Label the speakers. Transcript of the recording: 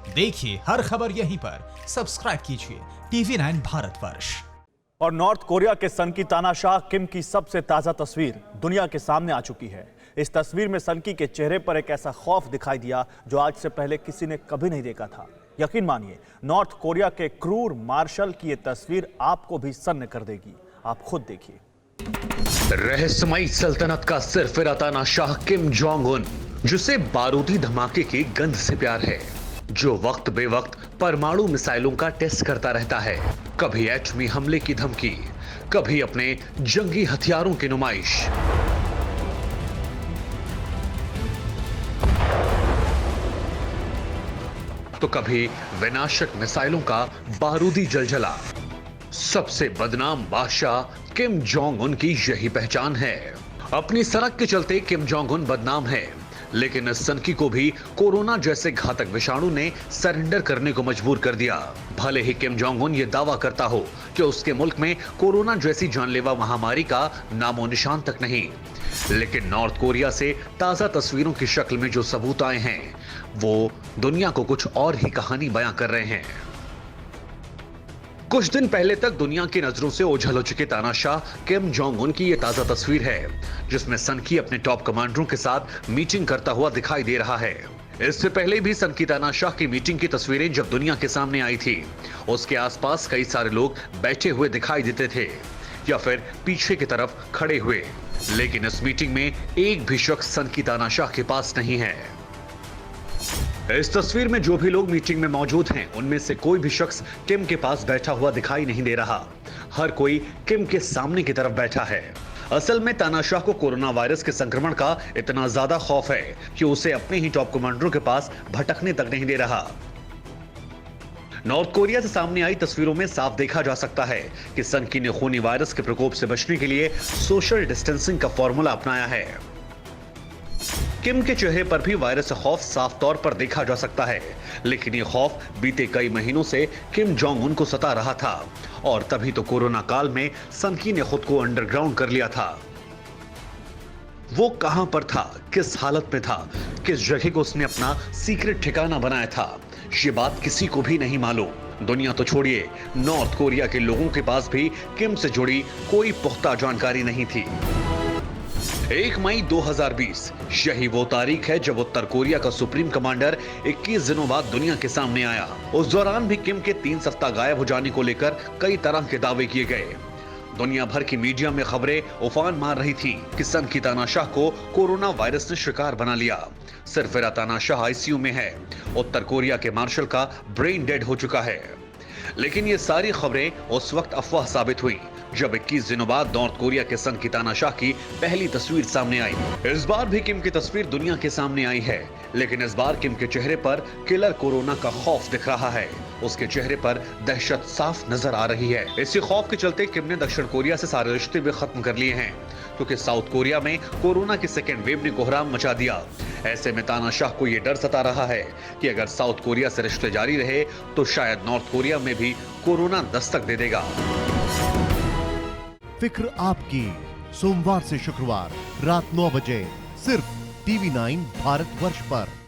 Speaker 1: देखिए हर खबर यहीं पर, सब्सक्राइब कीजिए TV9 भारतवर्ष।
Speaker 2: और नॉर्थ कोरिया के सनकी तानाशाह किम की सबसे ताजा तस्वीर दुनिया के सामने आ चुकी है। इस तस्वीर में सनकी के चेहरे पर एक ऐसा खौफ दिखाई दिया जो आज से पहले किसी ने कभी नहीं देखा था। यकीन मानिए, नॉर्थ कोरिया के क्रूर मार्शल की ये तस्वीर आपको भी सन्न कर देगी। आप खुद देखिए।
Speaker 3: रहस्यमयी सल्तनत का सिरफिरा तानाशाह किम जोंग उन, जिसे बारूदी धमाके की गंध से प्यार है, जो वक्त बेवक्त परमाणु मिसाइलों का टेस्ट करता रहता है, कभी एटमी हमले की धमकी, कभी अपने जंगी हथियारों की नुमाइश। तो कभी विनाशक मिसाइलों का बारूदी जलजला। सबसे बदनाम बादशाह किम जोंग उन की यही पहचान है। अपनी सनक के चलते किम जोंग उन बदनाम है, लेकिन इस सनकी को भी कोरोना जैसे घातक विषाणु ने सरेंडर करने को मजबूर कर दिया। भले ही किम जोंग उन ये दावा करता हो कि उसके मुल्क में कोरोना जैसी जानलेवा महामारी का नामो निशान तक नहीं, लेकिन नॉर्थ कोरिया से ताजा तस्वीरों की शक्ल में जो सबूत आए हैं, वो दुनिया को कुछ और ही कहानी बयां कर रहे हैं। कुछ दिन पहले तक दुनिया की नजरों से ओझल हो चुके तानाशाह किम जोंग उन की यह ताजा तस्वीर है, जिसमें सनकी अपने टॉप कमांडरों के साथ मीटिंग करता हुआ दिखाई दे रहा है। इससे पहले भी सनकी तानाशाह की मीटिंग की तस्वीरें जब दुनिया के सामने आई थी, उसके आसपास कई सारे लोग बैठे हुए दिखाई देते थे या फिर पीछे की तरफ खड़े हुए, लेकिन इस मीटिंग में एक भी शख्स सनकी तानाशाह के पास नहीं है। इस तस्वीर में जो भी लोग मीटिंग में मौजूद हैं, उनमें से कोई भी शख्स किम के पास बैठा हुआ दिखाई नहीं दे रहा। हर कोई किम के सामने की तरफ बैठा है। असल में तानाशाह को कोरोना वायरस के संक्रमण का इतना ज्यादा खौफ है कि उसे अपने ही टॉप कमांडरों के पास भटकने तक नहीं दे रहा। नॉर्थ कोरिया से सामने आई तस्वीरों में साफ देखा जा सकता है कि सनकी ने खूनी वायरस के प्रकोप से बचने के लिए सोशल डिस्टेंसिंग का फॉर्मूला अपनाया है। किम के चेहरे पर भी वायरस से खौफ साफ तौर पर देखा जा सकता है, लेकिन ये खौफ बीते कई महीनों से किम जोंग उन को सता रहा था, और तभी तो कोरोना काल में सनकी ने खुद को अंडरग्राउंड कर लिया था। वो कहां पर था, किस हालत में था, किस जगह को उसने अपना सीक्रेट ठिकाना बनाया था, ये बात किसी को भी नहीं मालूम। दुनिया तो छोड़िए, नॉर्थ कोरिया के लोगों के पास भी किम से जुड़ी कोई पुख्ता जानकारी नहीं थी। 1 मई 2020 यही वो तारीख है जब उत्तर कोरिया का सुप्रीम कमांडर 21 दिनों बाद दुनिया के सामने आया। उस दौरान भी किम के 3 सप्ताह गायब हो जाने को लेकर कई तरह के दावे किए गए। दुनिया भर की मीडिया में खबरें उफान मार रही थी कि सनकी तानाशाह को कोरोना वायरस ने शिकार बना लिया। सिरफिरा तानाशाह आईसीयू में है। उत्तर कोरिया के मार्शल का ब्रेन डेड हो चुका है। लेकिन ये सारी खबरें उस वक्त अफवाह साबित हुई जब 21 दिनों बाद नॉर्थ कोरिया के सनकी तानाशाह की पहली तस्वीर सामने आई। इस बार भी किम की तस्वीर दुनिया के सामने आई है, लेकिन इस बार किम के चेहरे पर किलर कोरोना का खौफ दिख रहा है। उसके चेहरे पर दहशत साफ नजर आ रही है। इसी खौफ के चलते किम ने दक्षिण कोरिया से सारे रिश्ते भी खत्म कर लिए हैं, क्योंकि साउथ कोरिया में कोरोना की सेकेंड वेव ने कोहराम मचा दिया। ऐसे में तानाशाह को यह डर सता रहा है कि अगर साउथ कोरिया से रिश्ते जारी रहे तो शायद नॉर्थ कोरिया में भी कोरोना दस्तक दे देगा।
Speaker 4: फिक्र आपकी, सोमवार से शुक्रवार रात 9 बजे सिर्फ TV9 भारतवर्ष पर।